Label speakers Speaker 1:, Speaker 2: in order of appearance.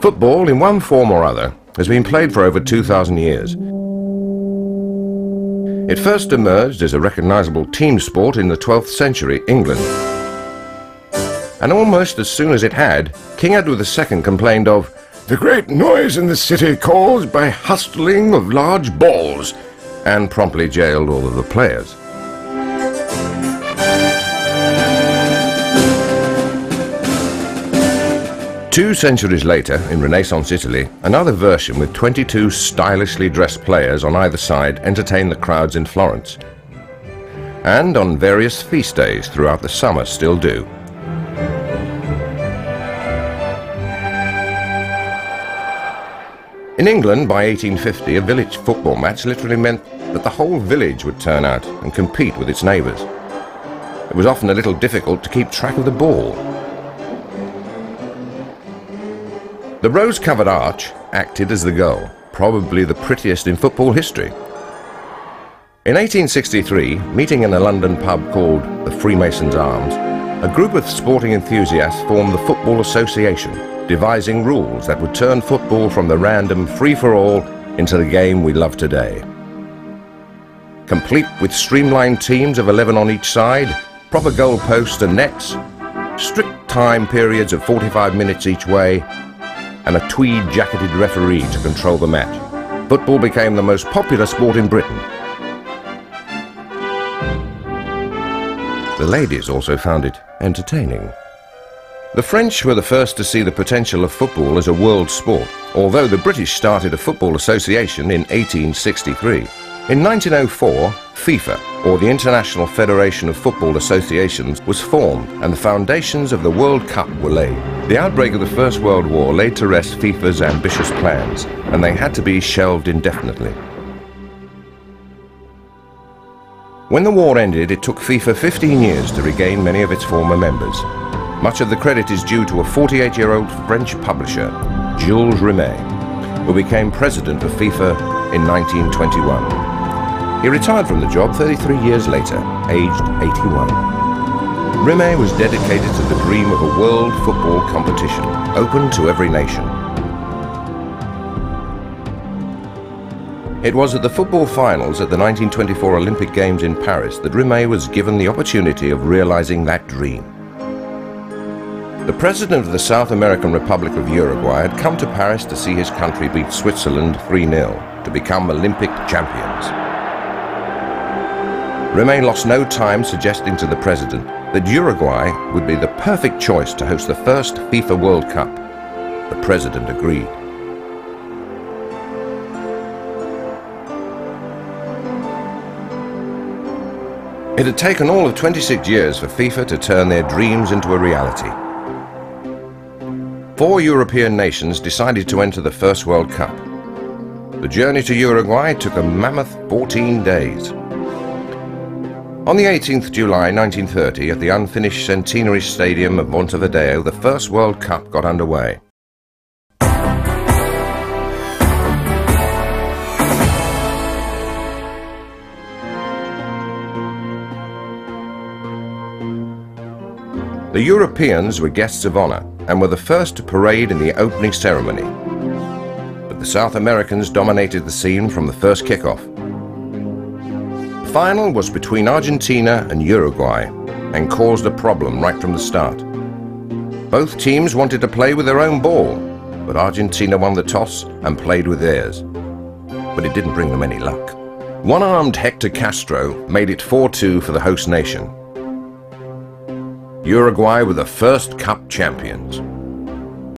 Speaker 1: Football, in one form or other, has been played for over 2,000 years. It first emerged as a recognisable team sport in the 12th century England. And almost as soon as it had, King Edward II complained of the great noise in the city caused by hustling of large balls, and promptly jailed all of the players. Two centuries later, in Renaissance Italy, another version with 22 stylishly dressed players on either side entertained the crowds in Florence. And on various feast days throughout the summer still do. In England, by 1850, a village football match literally meant that the whole village would turn out and compete with its neighbours. It was often a little difficult to keep track of the ball. The rose-covered arch acted as the goal, probably the prettiest in football history. In 1863, meeting in a London pub called the Freemasons' Arms, a group of sporting enthusiasts formed the Football Association, devising rules that would turn football from the random free-for-all into the game we love today. Complete with streamlined teams of 11 on each side, proper goalposts and nets, strict time periods of 45 minutes each way, and a tweed-jacketed referee to control the match. Football became the most popular sport in Britain. The ladies also found it entertaining. The French were the first to see the potential of football as a world sport, although the British started a football association in 1863. In 1904, FIFA, or the International Federation of Football Associations, was formed and the foundations of the World Cup were laid. The outbreak of the First World War laid to rest FIFA's ambitious plans, and they had to be shelved indefinitely. When the war ended, it took FIFA 15 years to regain many of its former members. Much of the credit is due to a 48-year-old French publisher, Jules Rimet, who became president of FIFA in 1921. He retired from the job 33 years later, aged 81. Rimet was dedicated to the dream of a world football competition, open to every nation. It was at the football finals at the 1924 Olympic Games in Paris that Rimet was given the opportunity of realizing that dream. The president of the South American Republic of Uruguay had come to Paris to see his country beat Switzerland 3-0 to become Olympic champions. Rimet lost no time suggesting to the president that Uruguay would be the perfect choice to host the first FIFA World Cup. The president agreed. It had taken all of 26 years for FIFA to turn their dreams into a reality. 4 European nations decided to enter the first World Cup. The journey to Uruguay took a mammoth 14 days. On the 18th July 1930, at the unfinished Centenary Stadium of Montevideo, the first World Cup got underway. The Europeans were guests of honor and were the first to parade in the opening ceremony. But the South Americans dominated the scene from the first kickoff. The final was between Argentina and Uruguay and caused a problem right from the start. Both teams wanted to play with their own ball, but Argentina won the toss and played with theirs. But it didn't bring them any luck. One-armed Hector Castro made it 4-2 for the host nation. Uruguay were the first Cup champions.